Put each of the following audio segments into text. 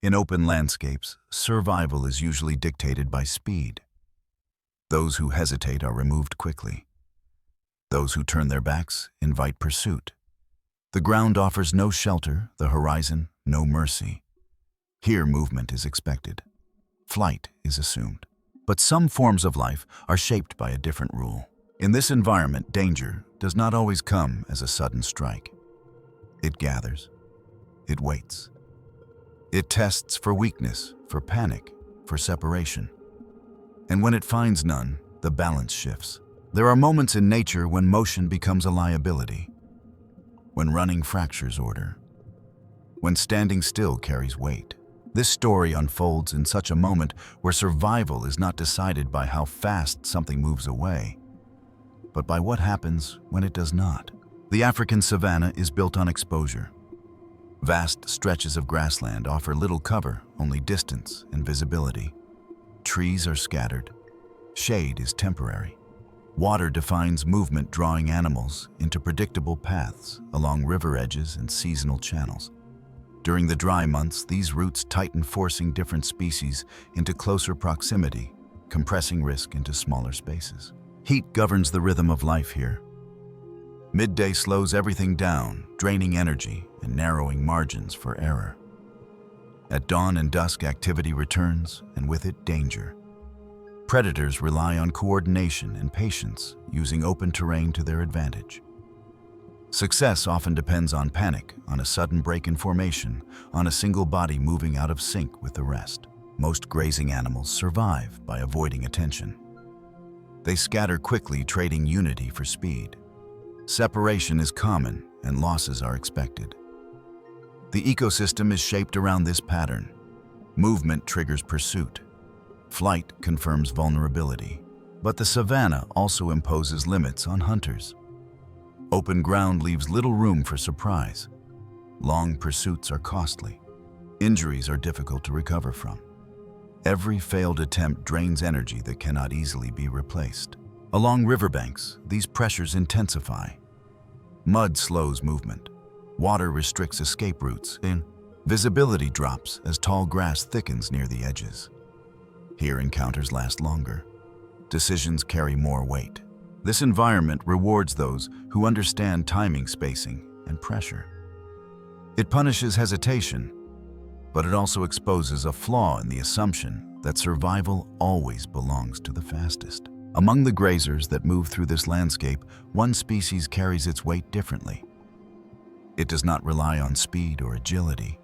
In open landscapes, survival is usually dictated by speed. Those who hesitate are removed quickly. Those who turn their backs invite pursuit. The ground offers no shelter, the horizon no mercy. Here movement is expected. Flight is assumed. But some forms of life are shaped by a different rule. In this environment, danger does not always come as a sudden strike. It gathers. It waits. It tests for weakness, for panic, for separation. And when it finds none, the balance shifts. There are moments in nature when motion becomes a liability, when running fractures order, when standing still carries weight. This story unfolds in such a moment where survival is not decided by how fast something moves away, but by what happens when it does not. The African savanna is built on exposure. Vast stretches of grassland offer little cover, only distance and visibility. Trees are scattered. Shade is temporary. Water defines movement, drawing animals into predictable paths along river edges and seasonal channels. During the dry months, these routes tighten, forcing different species into closer proximity, compressing risk into smaller spaces. Heat governs the rhythm of life here. Midday slows everything down, draining energy and narrowing margins for error. At dawn and dusk, activity returns, and with it, danger. Predators rely on coordination and patience, using open terrain to their advantage. Success often depends on panic, on a sudden break in formation, on a single body moving out of sync with the rest. Most grazing animals survive by avoiding attention. They scatter quickly, trading unity for speed. Separation is common, and losses are expected. The ecosystem is shaped around this pattern. Movement triggers pursuit. Flight confirms vulnerability. But the savanna also imposes limits on hunters. Open ground leaves little room for surprise. Long pursuits are costly. Injuries are difficult to recover from. Every failed attempt drains energy that cannot easily be replaced. Along riverbanks, these pressures intensify. Mud slows movement. Water restricts escape routes, and visibility drops as tall grass thickens near the edges. Here, encounters last longer. Decisions carry more weight. This environment rewards those who understand timing, spacing, and pressure. It punishes hesitation, but it also exposes a flaw in the assumption that survival always belongs to the fastest. Among the grazers that move through this landscape, one species carries its weight differently. It does not rely on speed or agility.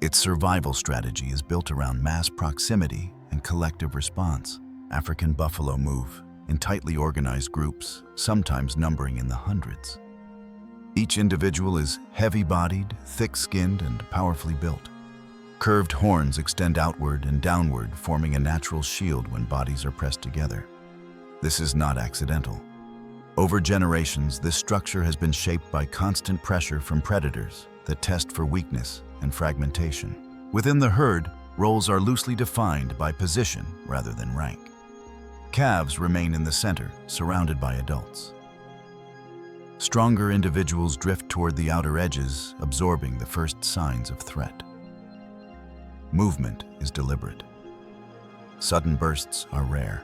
Its survival strategy is built around mass proximity and collective response. African buffalo move in tightly organized groups, sometimes numbering in the hundreds. Each individual is heavy-bodied, thick-skinned, and powerfully built. Curved horns extend outward and downward, forming a natural shield when bodies are pressed together. This is not accidental. Over generations, this structure has been shaped by constant pressure from predators that test for weakness and fragmentation. Within the herd, roles are loosely defined by position rather than rank. Calves remain in the center, surrounded by adults. Stronger individuals drift toward the outer edges, absorbing the first signs of threat. Movement is deliberate. Sudden bursts are rare.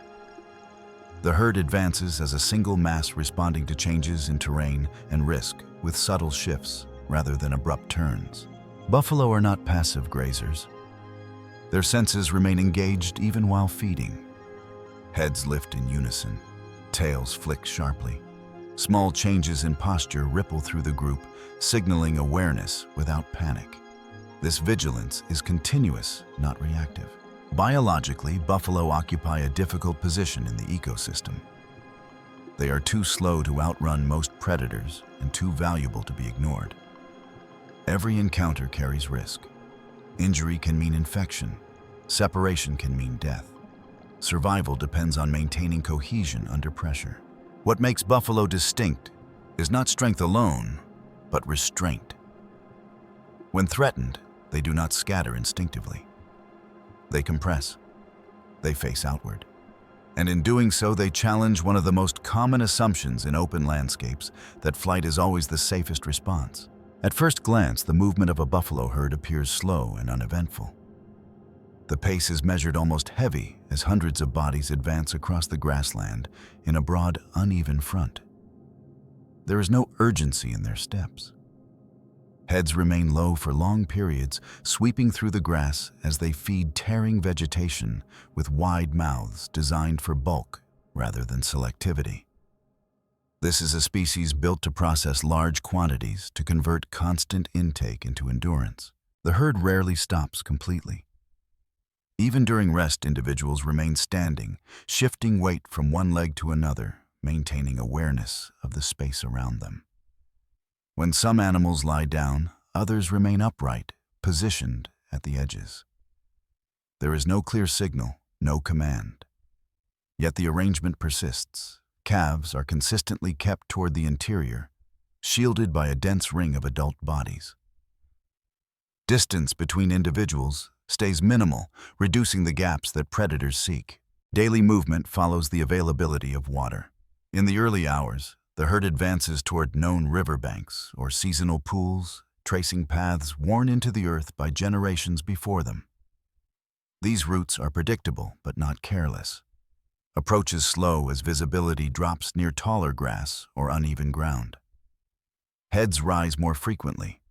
The herd advances as a single mass, responding to changes in terrain and risk with subtle shifts rather than abrupt turns. Buffalo are not passive grazers. Their senses remain engaged even while feeding. Heads lift in unison, tails flick sharply. Small changes in posture ripple through the group, signaling awareness without panic. This vigilance is continuous, not reactive. Biologically, buffalo occupy a difficult position in the ecosystem. They are too slow to outrun most predators and too valuable to be ignored. Every encounter carries risk. Injury can mean infection. Separation can mean death. Survival depends on maintaining cohesion under pressure. What makes buffalo distinct is not strength alone, but restraint. When threatened, they do not scatter instinctively. They compress. They face outward. And in doing so, they challenge one of the most common assumptions in open landscapes, that flight is always the safest response. At first glance, the movement of a buffalo herd appears slow and uneventful. The pace is measured almost heavy as hundreds of bodies advance across the grassland in a broad, uneven front. There is no urgency in their steps. Heads remain low for long periods, sweeping through the grass as they feed tearing vegetation with wide mouths designed for bulk rather than selectivity. This is a species built to process large quantities to convert constant intake into endurance. The herd rarely stops completely. Even during rest, individuals remain standing, shifting weight from one leg to another, maintaining awareness of the space around them. When some animals lie down, others remain upright, positioned at the edges. There is no clear signal, no command. Yet the arrangement persists. Calves are consistently kept toward the interior, shielded by a dense ring of adult bodies. Distance between individuals stays minimal, reducing the gaps that predators seek. Daily movement follows the availability of water. In the early hours, the herd advances toward known riverbanks or seasonal pools, tracing paths worn into the earth by generations before them. These routes are predictable but not careless. Approach is slow as visibility drops near taller grass or uneven ground. Heads rise more frequently.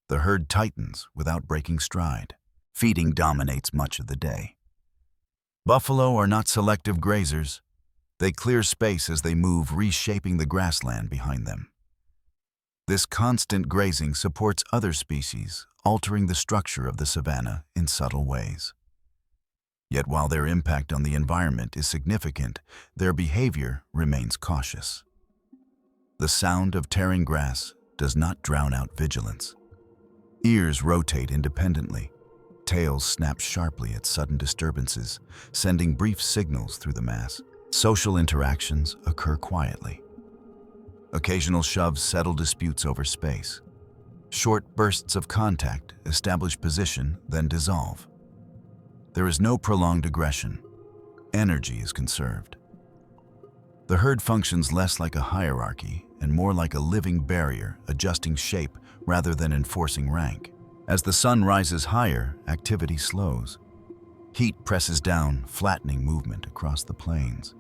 The herd tightens without breaking stride. Feeding dominates much of the day. Buffalo are not selective grazers. They clear space as they move, reshaping the grassland behind them. This constant grazing supports other species, altering the structure of the savanna in subtle ways. Yet while their impact on the environment is significant, their behavior remains cautious. The sound of tearing grass does not drown out vigilance. Ears rotate independently. Tails snap sharply at sudden disturbances, sending brief signals through the mass. Social interactions occur quietly. Occasional shoves settle disputes over space. Short bursts of contact establish position, then dissolve. There is no prolonged aggression. Energy is conserved. The herd functions less like a hierarchy and more like a living barrier, adjusting shape rather than enforcing rank. As the sun rises higher, activity slows. Heat presses down, flattening movement across the plains.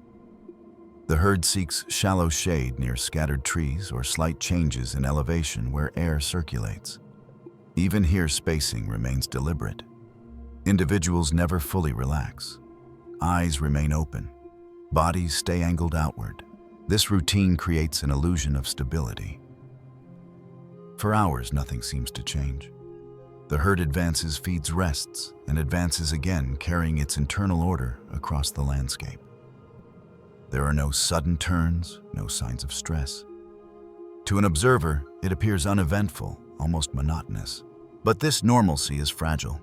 The herd seeks shallow shade near scattered trees or slight changes in elevation where air circulates. Even here, spacing remains deliberate. Individuals never fully relax. Eyes remain open. Bodies stay angled outward. This routine creates an illusion of stability. For hours, nothing seems to change. The herd advances, feeds, rests, and advances again, carrying its internal order across the landscape. There are no sudden turns, no signs of stress. To an observer, it appears uneventful, almost monotonous. But this normalcy is fragile.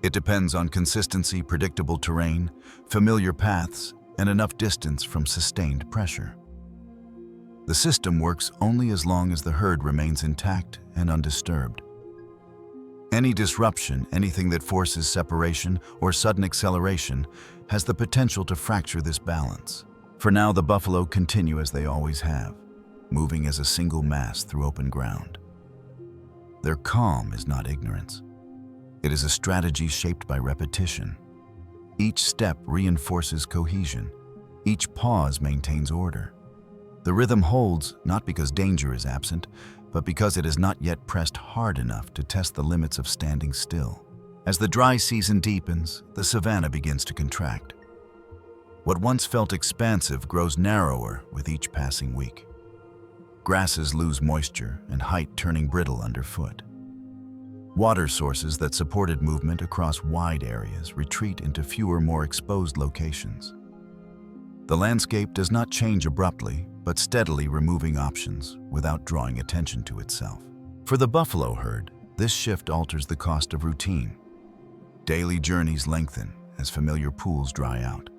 It depends on consistency, predictable terrain, familiar paths, and enough distance from sustained pressure. The system works only as long as the herd remains intact and undisturbed. Any disruption, anything that forces separation or sudden acceleration, has the potential to fracture this balance. For now, the buffalo continue as they always have, moving as a single mass through open ground. Their calm is not ignorance. It is a strategy shaped by repetition. Each step reinforces cohesion. Each pause maintains order. The rhythm holds not because danger is absent, but because it has not yet pressed hard enough to test the limits of standing still. As the dry season deepens, the savanna begins to contract. What once felt expansive grows narrower with each passing week. Grasses lose moisture and height, turning brittle underfoot. Water sources that supported movement across wide areas retreat into fewer, more exposed locations. The landscape does not change abruptly, but steadily removing options without drawing attention to itself. For the buffalo herd, this shift alters the cost of routine. Daily journeys lengthen as familiar pools dry out.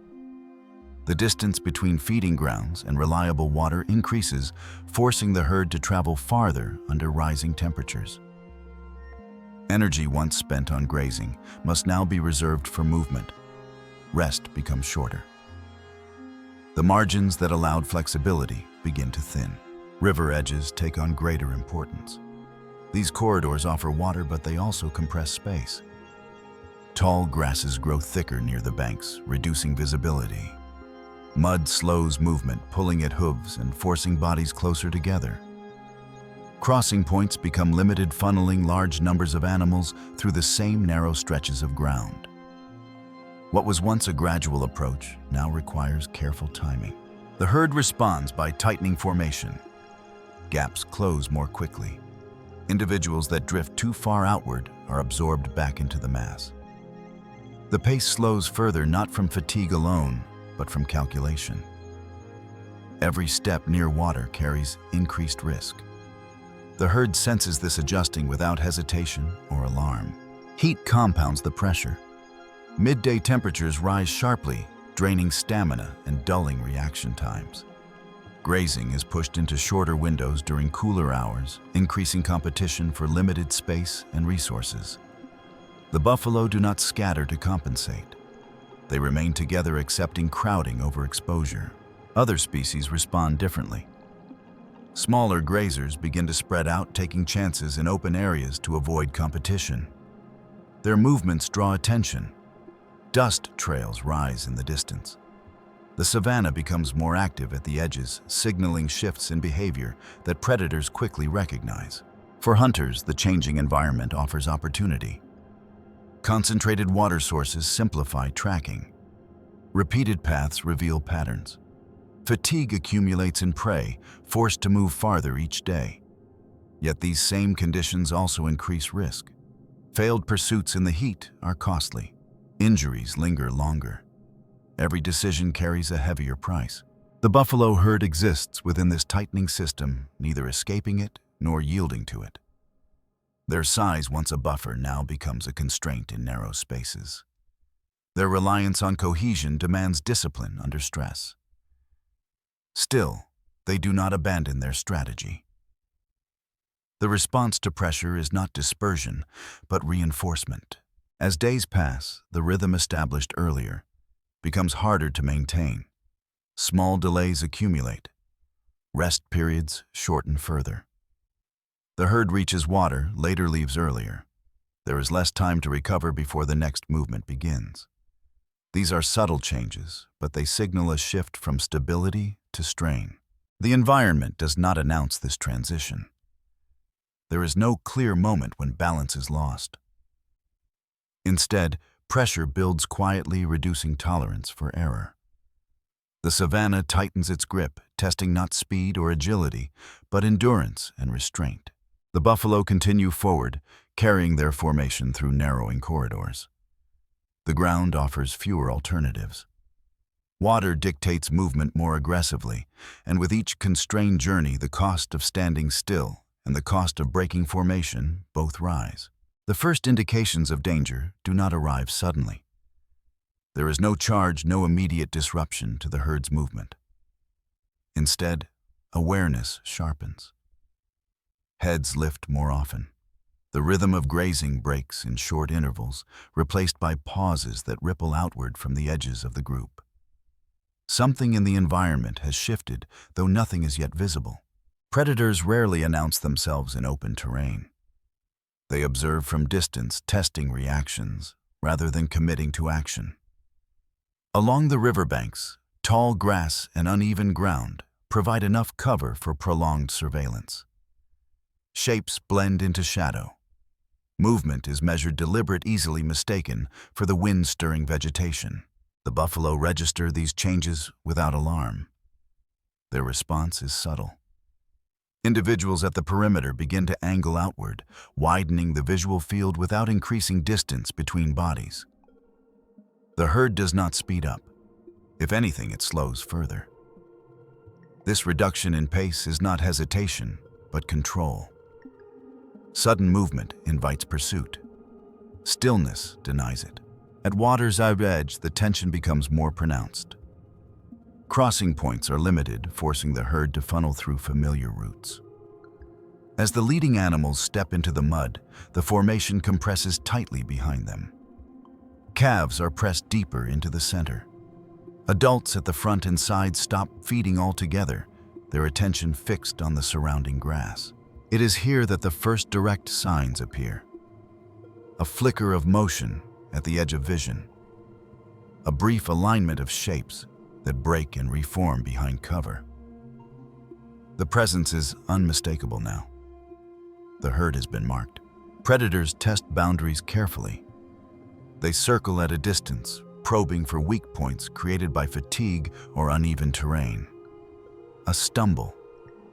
The distance between feeding grounds and reliable water increases, forcing the herd to travel farther under rising temperatures. Energy once spent on grazing must now be reserved for movement. Rest becomes shorter. The margins that allowed flexibility begin to thin. River edges take on greater importance. These corridors offer water, but they also compress space. Tall grasses grow thicker near the banks, reducing visibility. Mud slows movement, pulling at hooves and forcing bodies closer together. Crossing points become limited, funneling large numbers of animals through the same narrow stretches of ground. What was once a gradual approach now requires careful timing. The herd responds by tightening formation. Gaps close more quickly. Individuals that drift too far outward are absorbed back into the mass. The pace slows further not from fatigue alone, but from calculation. Every step near water carries increased risk. The herd senses this, adjusting without hesitation or alarm. Heat compounds the pressure. Midday temperatures rise sharply, draining stamina and dulling reaction times. Grazing is pushed into shorter windows during cooler hours, increasing competition for limited space and resources. The buffalo do not scatter to compensate. They remain together, accepting crowding over exposure. Other species respond differently. Smaller grazers begin to spread out, taking chances in open areas to avoid competition. Their movements draw attention. Dust trails rise in the distance. The savanna becomes more active at the edges, signaling shifts in behavior that predators quickly recognize. For hunters, the changing environment offers opportunity. Concentrated water sources simplify tracking. Repeated paths reveal patterns. Fatigue accumulates in prey, forced to move farther each day. Yet these same conditions also increase risk. Failed pursuits in the heat are costly. Injuries linger longer. Every decision carries a heavier price. The buffalo herd exists within this tightening system, neither escaping it nor yielding to it. Their size, once a buffer, now becomes a constraint in narrow spaces. Their reliance on cohesion demands discipline under stress. Still, they do not abandon their strategy. The response to pressure is not dispersion, but reinforcement. As days pass, the rhythm established earlier becomes harder to maintain. Small delays accumulate. Rest periods shorten further. The herd reaches water, later leaves earlier. There is less time to recover before the next movement begins. These are subtle changes, but they signal a shift from stability to strain. The environment does not announce this transition. There is no clear moment when balance is lost. Instead, pressure builds quietly, reducing tolerance for error. The savanna tightens its grip, testing not speed or agility, but endurance and restraint. The buffalo continue forward, carrying their formation through narrowing corridors. The ground offers fewer alternatives. Water dictates movement more aggressively, and with each constrained journey, the cost of standing still and the cost of breaking formation both rise. The first indications of danger do not arrive suddenly. There is no charge, no immediate disruption to the herd's movement. Instead, awareness sharpens. Heads lift more often. The rhythm of grazing breaks in short intervals, replaced by pauses that ripple outward from the edges of the group. Something in the environment has shifted, though nothing is yet visible. Predators rarely announce themselves in open terrain. They observe from distance, testing reactions, rather than committing to action. Along the riverbanks, tall grass and uneven ground provide enough cover for prolonged surveillance. Shapes blend into shadow. Movement is measured deliberate, easily mistaken for the wind-stirring vegetation. The buffalo register these changes without alarm. Their response is subtle. Individuals at the perimeter begin to angle outward, widening the visual field without increasing distance between bodies. The herd does not speed up. If anything, it slows further. This reduction in pace is not hesitation, but control. Sudden movement invites pursuit. Stillness denies it. At water's edge, the tension becomes more pronounced. Crossing points are limited, forcing the herd to funnel through familiar routes. As the leading animals step into the mud, the formation compresses tightly behind them. Calves are pressed deeper into the center. Adults at the front and sides stop feeding altogether, their attention fixed on the surrounding grass. It is here that the first direct signs appear. A flicker of motion, at the edge of vision. A brief alignment of shapes that break and reform behind cover. The presence is unmistakable now. The herd has been marked. Predators test boundaries carefully. They circle at a distance, probing for weak points created by fatigue or uneven terrain. A stumble,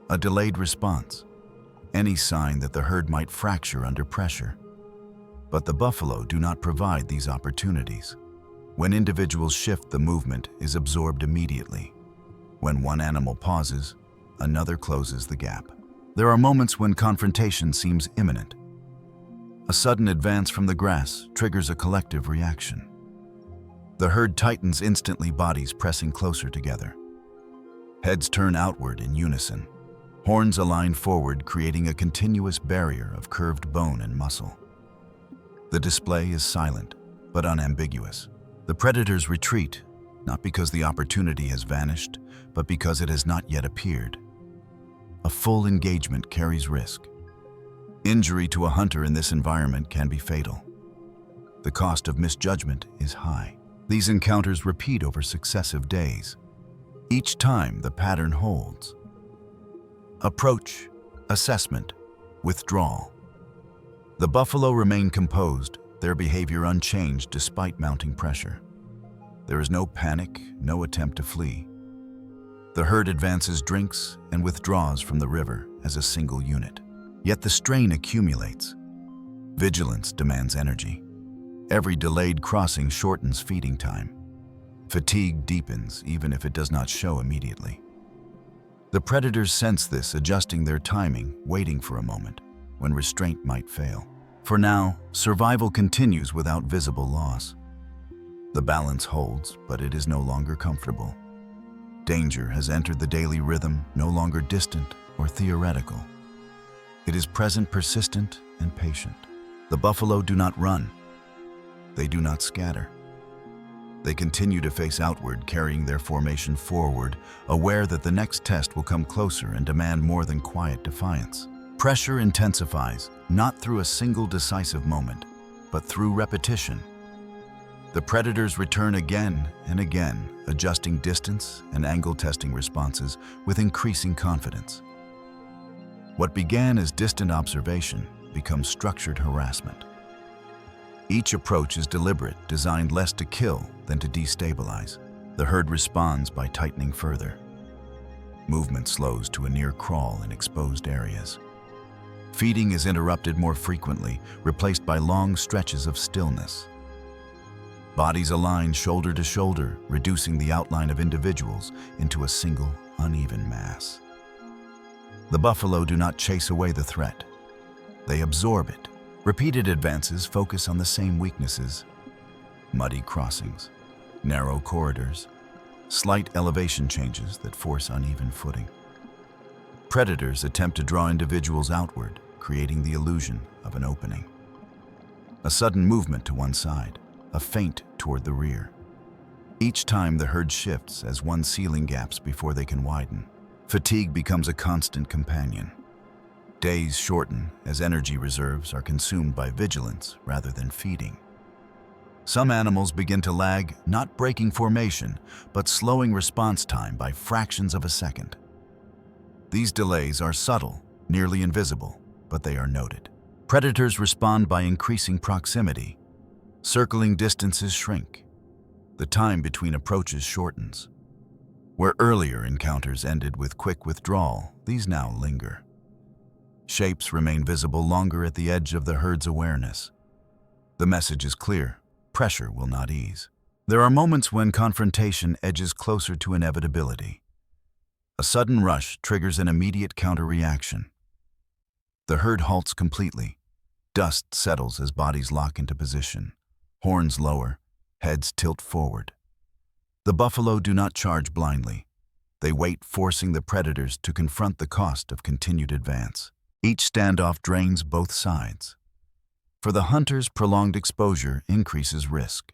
a delayed response, any sign that the herd might fracture under pressure. But the buffalo do not provide these opportunities. When individuals shift, the movement is absorbed immediately. When one animal pauses, another closes the gap. There are moments when confrontation seems imminent. A sudden advance from the grass triggers a collective reaction. The herd tightens instantly, bodies pressing closer together. Heads turn outward in unison. Horns align forward, creating a continuous barrier of curved bone and muscle. The display is silent, but unambiguous. The predators retreat, not because the opportunity has vanished, but because it has not yet appeared. A full engagement carries risk. Injury to a hunter in this environment can be fatal. The cost of misjudgment is high. These encounters repeat over successive days. Each time, the pattern holds. Approach, assessment, withdrawal. The buffalo remain composed, their behavior unchanged despite mounting pressure. There is no panic, no attempt to flee. The herd advances, drinks, and withdraws from the river as a single unit. Yet the strain accumulates. Vigilance demands energy. Every delayed crossing shortens feeding time. Fatigue deepens, even if it does not show immediately. The predators sense this, adjusting their timing, waiting for a moment when restraint might fail. For now, survival continues without visible loss. The balance holds, but it is no longer comfortable. Danger has entered the daily rhythm, no longer distant or theoretical. It is present, persistent, and patient. The buffalo do not run. They do not scatter. They continue to face outward, carrying their formation forward, aware that the next test will come closer and demand more than quiet defiance. Pressure intensifies, not through a single decisive moment, but through repetition. The predators return again and again, adjusting distance and angle, testing responses with increasing confidence. What began as distant observation becomes structured harassment. Each approach is deliberate, designed less to kill than to destabilize. The herd responds by tightening further. Movement slows to a near crawl in exposed areas. Feeding is interrupted more frequently, replaced by long stretches of stillness. Bodies align shoulder to shoulder, reducing the outline of individuals into a single, uneven mass. The buffalo do not chase away the threat. They absorb it. Repeated advances focus on the same weaknesses: muddy crossings, narrow corridors, slight elevation changes that force uneven footing. Predators attempt to draw individuals outward, creating the illusion of an opening. A sudden movement to one side, a feint toward the rear. Each time the herd shifts as one ceiling gaps before they can widen. Fatigue becomes a constant companion. Days shorten as energy reserves are consumed by vigilance rather than feeding. Some animals begin to lag, not breaking formation, but slowing response time by fractions of a second. These delays are subtle, nearly invisible, but they are noted. Predators respond by increasing proximity. Circling distances shrink. The time between approaches shortens. Where earlier encounters ended with quick withdrawal, these now linger. Shapes remain visible longer at the edge of the herd's awareness. The message is clear: pressure will not ease. There are moments when confrontation edges closer to inevitability. A sudden rush triggers an immediate counter-reaction. The herd halts completely. Dust settles as bodies lock into position. Horns lower, heads tilt forward. The buffalo do not charge blindly. They wait, forcing the predators to confront the cost of continued advance. Each standoff drains both sides. For the hunters, prolonged exposure increases risk.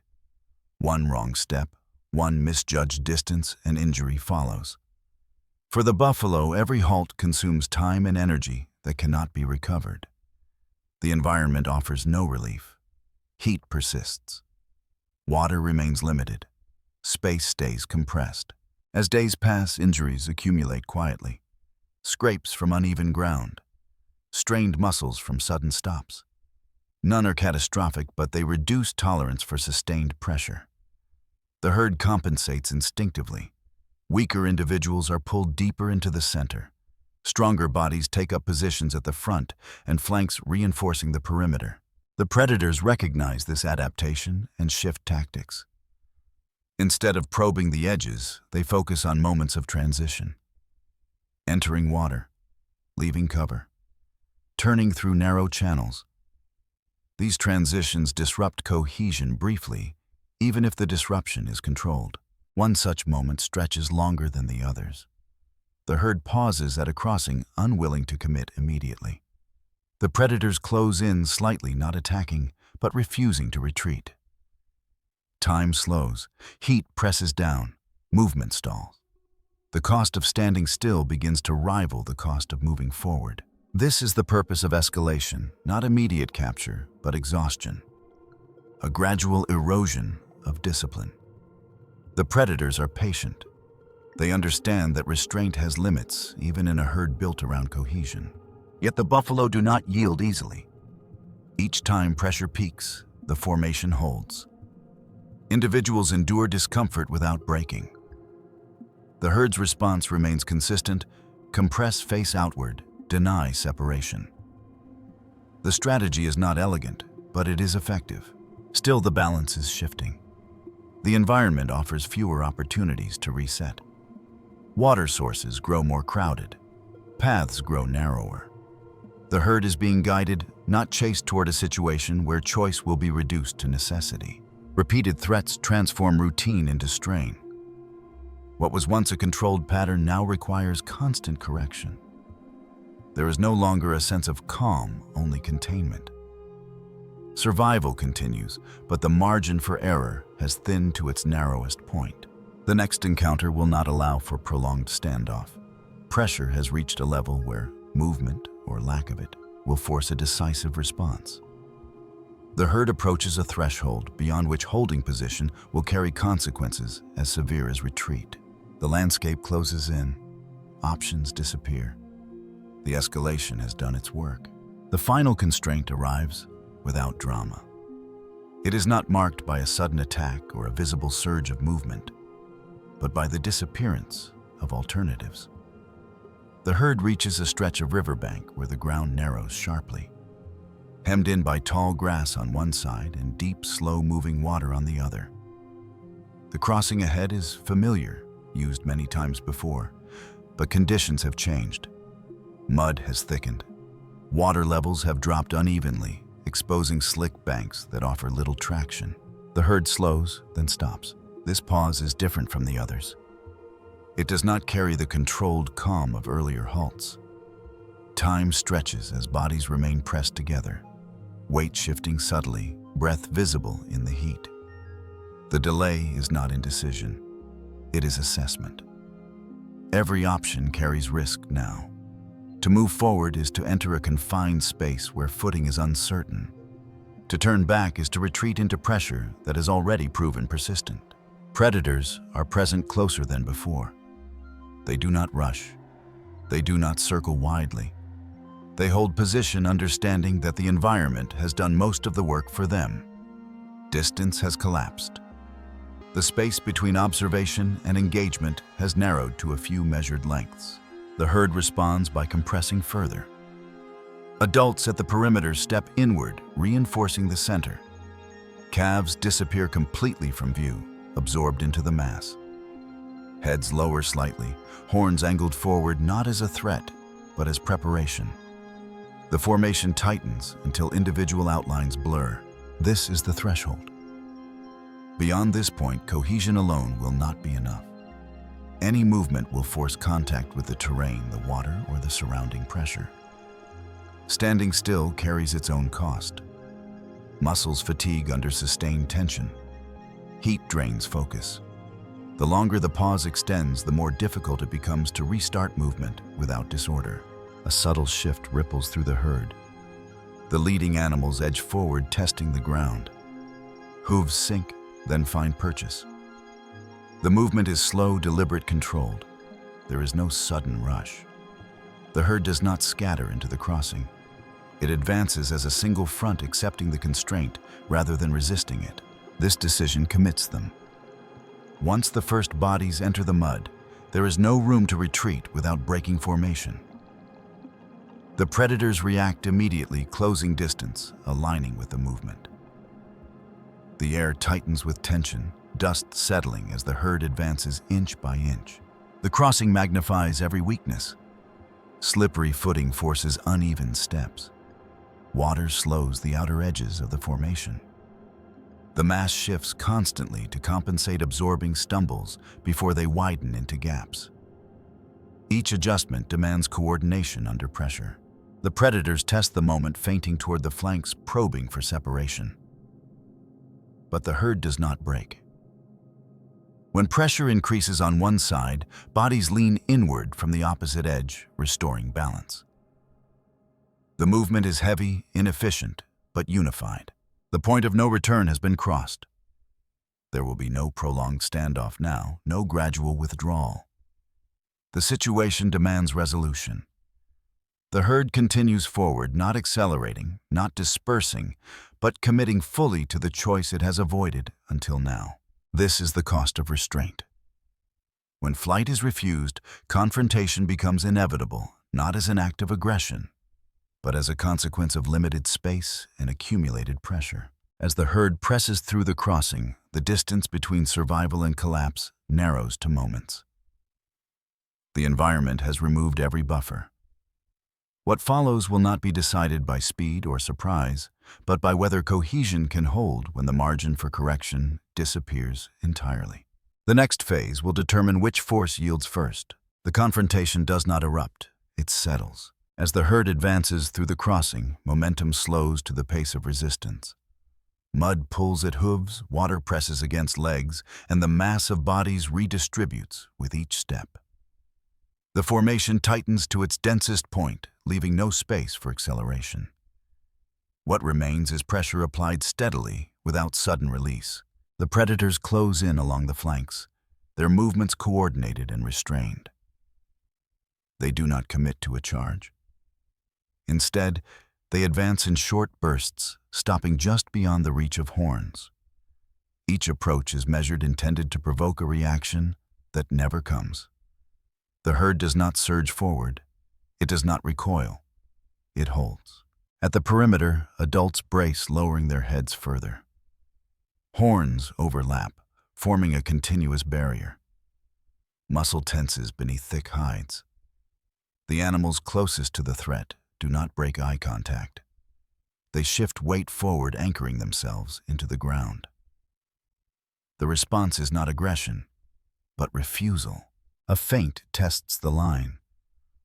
One wrong step, one misjudged distance, and injury follows. For the buffalo, every halt consumes time and energy that cannot be recovered. The environment offers no relief. Heat persists. Water remains limited. Space stays compressed. As days pass, injuries accumulate quietly. Scrapes from uneven ground. Strained muscles from sudden stops. None are catastrophic, but they reduce tolerance for sustained pressure. The herd compensates instinctively. Weaker individuals are pulled deeper into the center. Stronger bodies take up positions at the front and flanks, reinforcing the perimeter. The predators recognize this adaptation and shift tactics. Instead of probing the edges, they focus on moments of transition. Entering water, leaving cover, turning through narrow channels. These transitions disrupt cohesion briefly, even if the disruption is controlled. One such moment stretches longer than the others. The herd pauses at a crossing, unwilling to commit immediately. The predators close in slightly, not attacking, but refusing to retreat. Time slows, heat presses down, movement stalls. The cost of standing still begins to rival the cost of moving forward. This is the purpose of escalation, not immediate capture, but exhaustion. A gradual erosion of discipline. The predators are patient. They understand that restraint has limits, even in a herd built around cohesion. Yet the buffalo do not yield easily. Each time pressure peaks, the formation holds. Individuals endure discomfort without breaking. The herd's response remains consistent: compress face outward, deny separation. The strategy is not elegant, but it is effective. Still, the balance is shifting. The environment offers fewer opportunities to reset. Water sources grow more crowded. Paths grow narrower. The herd is being guided, not chased toward a situation where choice will be reduced to necessity. Repeated threats transform routine into strain. What was once a controlled pattern now requires constant correction. There is no longer a sense of calm, only containment. Survival continues, but the margin for error has thinned to its narrowest point. The next encounter will not allow for prolonged standoff. Pressure has reached a level where movement, or lack of it, will force a decisive response. The herd approaches a threshold beyond which holding position will carry consequences as severe as retreat. The landscape closes in. Options disappear. The escalation has done its work. The final constraint arrives without drama. It is not marked by a sudden attack or a visible surge of movement, but by the disappearance of alternatives. The herd reaches a stretch of riverbank where the ground narrows sharply, hemmed in by tall grass on one side and deep, slow-moving water on the other. The crossing ahead is familiar, used many times before, but conditions have changed. Mud has thickened. Water levels have dropped unevenly, exposing slick banks that offer little traction. The herd slows, then stops. This pause is different from the others. It does not carry the controlled calm of earlier halts. Time stretches as bodies remain pressed together, weight shifting subtly, breath visible in the heat. The delay is not indecision. It is assessment. Every option carries risk now. To move forward is to enter a confined space where footing is uncertain. To turn back is to retreat into pressure that has already proven persistent. Predators are present closer than before. They do not rush. They do not circle widely. They hold position, understanding that the environment has done most of the work for them. Distance has collapsed. The space between observation and engagement has narrowed to a few measured lengths. The herd responds by compressing further. Adults at the perimeter step inward, reinforcing the center. Calves disappear completely from view, absorbed into the mass. Heads lower slightly, horns angled forward not as a threat, but as preparation. The formation tightens until individual outlines blur. This is the threshold. Beyond this point, cohesion alone will not be enough. Any movement will force contact with the terrain, the water, or the surrounding pressure. Standing still carries its own cost. Muscles fatigue under sustained tension. Heat drains focus. The longer the pause extends, the more difficult it becomes to restart movement without disorder. A subtle shift ripples through the herd. The leading animals edge forward, testing the ground. Hooves sink, then find purchase. The movement is slow, deliberate, controlled. There is no sudden rush. The herd does not scatter into the crossing. It advances as a single front, accepting the constraint rather than resisting it. This decision commits them. Once the first bodies enter the mud, there is no room to retreat without breaking formation. The predators react immediately, closing distance, aligning with the movement. The air tightens with tension, dust settling as the herd advances inch by inch. The crossing magnifies every weakness. Slippery footing forces uneven steps. Water slows the outer edges of the formation. The mass shifts constantly to compensate absorbing stumbles before they widen into gaps. Each adjustment demands coordination under pressure. The predators test the moment, feinting toward the flanks, probing for separation. But the herd does not break. When pressure increases on one side, bodies lean inward from the opposite edge, restoring balance. The movement is heavy, inefficient, but unified. The point of no return has been crossed. There will be no prolonged standoff now, no gradual withdrawal. The situation demands resolution. The herd continues forward, not accelerating, not dispersing, but committing fully to the choice it has avoided until now. This is the cost of restraint. When flight is refused, confrontation becomes inevitable, not as an act of aggression, but as a consequence of limited space and accumulated pressure. As the herd presses through the crossing, the distance between survival and collapse narrows to moments. The environment has removed every buffer. What follows will not be decided by speed or surprise, but by whether cohesion can hold when the margin for correction disappears entirely. The next phase will determine which force yields first. The confrontation does not erupt, it settles. As the herd advances through the crossing, momentum slows to the pace of resistance. Mud pulls at hooves, water presses against legs, and the mass of bodies redistributes with each step. The formation tightens to its densest point, leaving no space for acceleration. What remains is pressure applied steadily, without sudden release. The predators close in along the flanks, their movements coordinated and restrained. They do not commit to a charge. Instead, they advance in short bursts, stopping just beyond the reach of horns. Each approach is measured, intended to provoke a reaction that never comes. The herd does not surge forward. It does not recoil. It holds. At the perimeter, adults brace, lowering their heads further. Horns overlap, forming a continuous barrier. Muscle tenses beneath thick hides. The animals closest to the threat do not break eye contact. They shift weight forward, anchoring themselves into the ground. The response is not aggression, but refusal. A feint tests the line.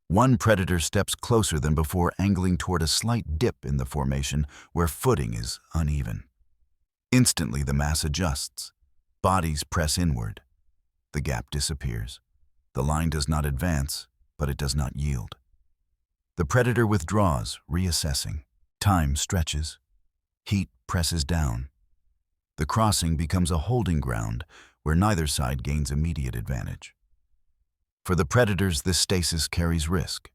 One predator steps closer than before, angling toward a slight dip in the formation where footing is uneven. Instantly, the mass adjusts. Bodies press inward. The gap disappears. The line does not advance, but it does not yield. The predator withdraws, reassessing. Time stretches. Heat presses down. The crossing becomes a holding ground where neither side gains immediate advantage. For the predators, this stasis carries risk.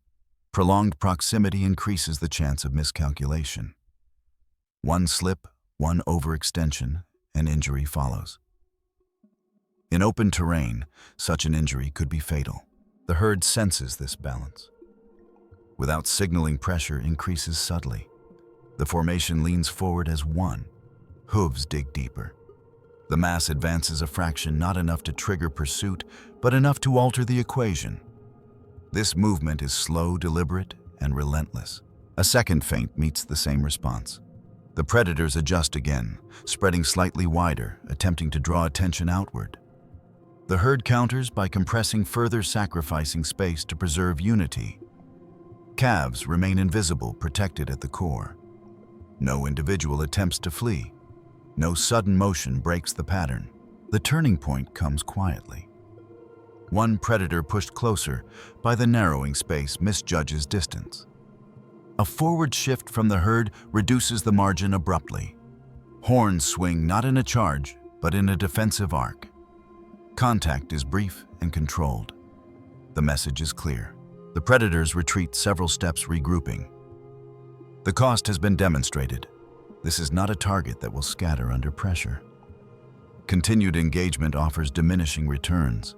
Prolonged proximity increases the chance of miscalculation. One slip, one overextension, and injury follows. In open terrain, such an injury could be fatal. The herd senses this balance. Without signaling, pressure increases subtly. The formation leans forward as one. Hooves dig deeper. The mass advances a fraction, not enough to trigger pursuit, but enough to alter the equation. This movement is slow, deliberate, and relentless. A second feint meets the same response. The predators adjust again, spreading slightly wider, attempting to draw attention outward. The herd counters by compressing further, sacrificing space to preserve unity. Calves remain invisible, protected at the core. No individual attempts to flee. No sudden motion breaks the pattern. The turning point comes quietly. One predator pushed closer by the narrowing space misjudges distance. A forward shift from the herd reduces the margin abruptly. Horns swing not in a charge, but but in a defensive arc. Contact is brief and controlled. The message is clear. The predators retreat several steps, regrouping. The cost has been demonstrated. This is not a target that will scatter under pressure. Continued engagement offers diminishing returns.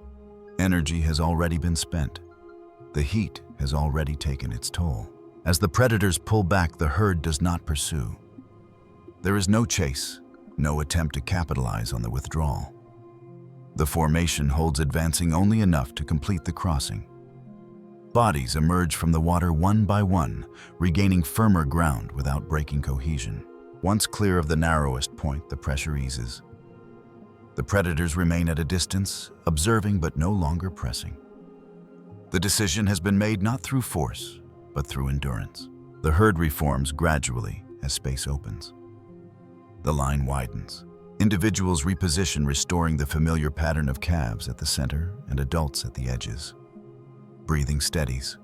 Energy has already been spent. The heat has already taken its toll. As the predators pull back, the herd does not pursue. There is no chase, no attempt to capitalize on the withdrawal. The formation holds, advancing only enough to complete the crossing. Bodies emerge from the water one by one, regaining firmer ground without breaking cohesion. Once clear of the narrowest point, the pressure eases. The predators remain at a distance, observing but no longer pressing. The decision has been made not through force, but through endurance. The herd reforms gradually as space opens. The line widens. Individuals reposition, restoring the familiar pattern of calves at the center and adults at the edges. Breathing steadies.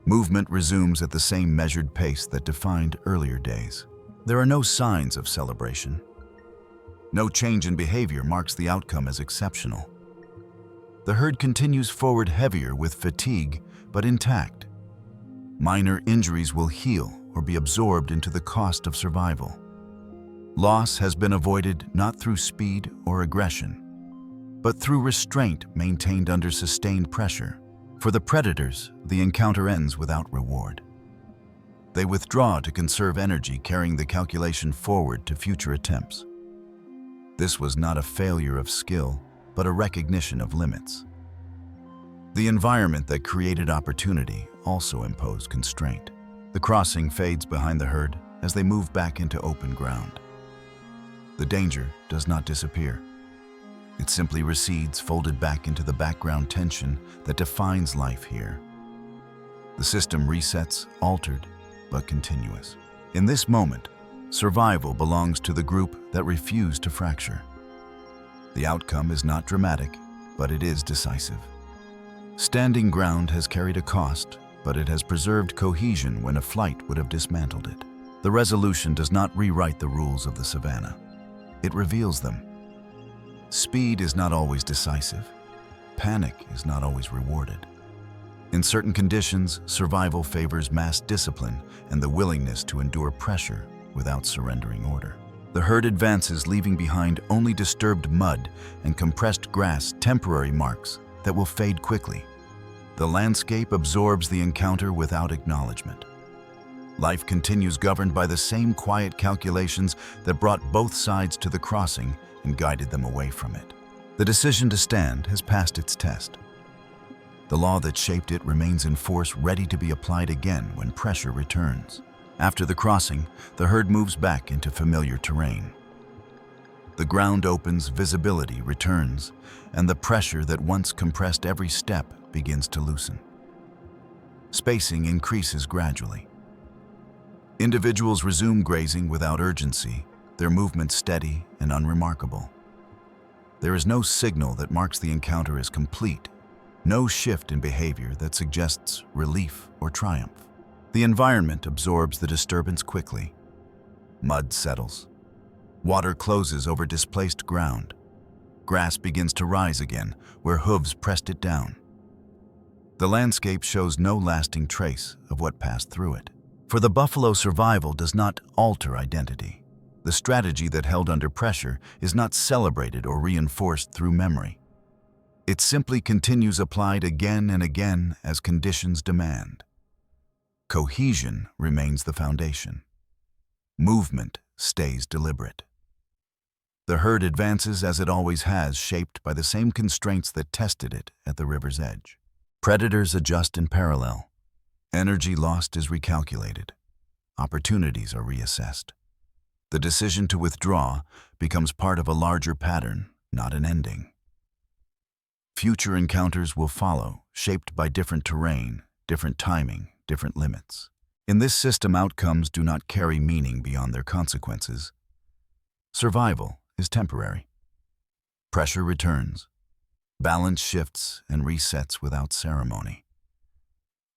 Movement resumes at the same measured pace that defined earlier days. There are no signs of celebration. No change in behavior marks the outcome as exceptional. The herd continues forward, heavier with fatigue, but intact. Minor injuries will heal or be absorbed into the cost of survival. Loss has been avoided not through speed or aggression, but through restraint maintained under sustained pressure. For the predators, the encounter ends without reward. They withdraw to conserve energy, carrying the calculation forward to future attempts. This was not a failure of skill, but a recognition of limits. The environment that created opportunity also imposed constraint. The crossing fades behind the herd as they move back into open ground. The danger does not disappear. It simply recedes, folded back into the background tension that defines life here. The system resets, altered, but continuous. In this moment, survival belongs to the group that refused to fracture. The outcome is not dramatic, but it is decisive. Standing ground has carried a cost, but it has preserved cohesion when a flight would have dismantled it. The resolution does not rewrite the rules of the savanna. It reveals them. Speed is not always decisive. Panic is not always rewarded. In certain conditions, survival favors mass discipline and the willingness to endure pressure without surrendering order. The herd advances, leaving behind only disturbed mud and compressed grass, temporary marks that will fade quickly. The landscape absorbs the encounter without acknowledgement. Life continues, governed by the same quiet calculations that brought both sides to the crossing and guided them away from it. The decision to stand has passed its test. The law that shaped it remains in force, ready to be applied again when pressure returns. After the crossing, the herd moves back into familiar terrain. The ground opens, visibility returns, and the pressure that once compressed every step begins to loosen. Spacing increases gradually. Individuals resume grazing without urgency, their movement steady and unremarkable. There is no signal that marks the encounter as complete, no shift in behavior that suggests relief or triumph. The environment absorbs the disturbance quickly. Mud settles. Water closes over displaced ground. Grass begins to rise again where hooves pressed it down. The landscape shows no lasting trace of what passed through it. For the buffalo, survival does not alter identity. The strategy that held under pressure is not celebrated or reinforced through memory. It simply continues, applied again and again as conditions demand. Cohesion remains the foundation. Movement stays deliberate. The herd advances as it always has, shaped by the same constraints that tested it at the river's edge. Predators adjust in parallel. Energy lost is recalculated. Opportunities are reassessed. The decision to withdraw becomes part of a larger pattern, not an ending. Future encounters will follow, shaped by different terrain, different timing, different limits. In this system, outcomes do not carry meaning beyond their consequences. Survival is temporary. Pressure returns. Balance shifts and resets without ceremony.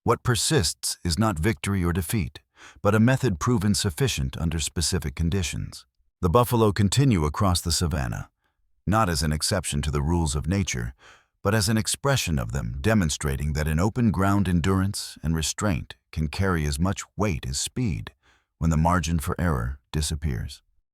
What persists is not victory or defeat, but a method proven sufficient under specific conditions. The buffalo continue across the savanna, not as an exception to the rules of nature, but as an expression of them, demonstrating that in open ground endurance and restraint can carry as much weight as speed when the margin for error disappears.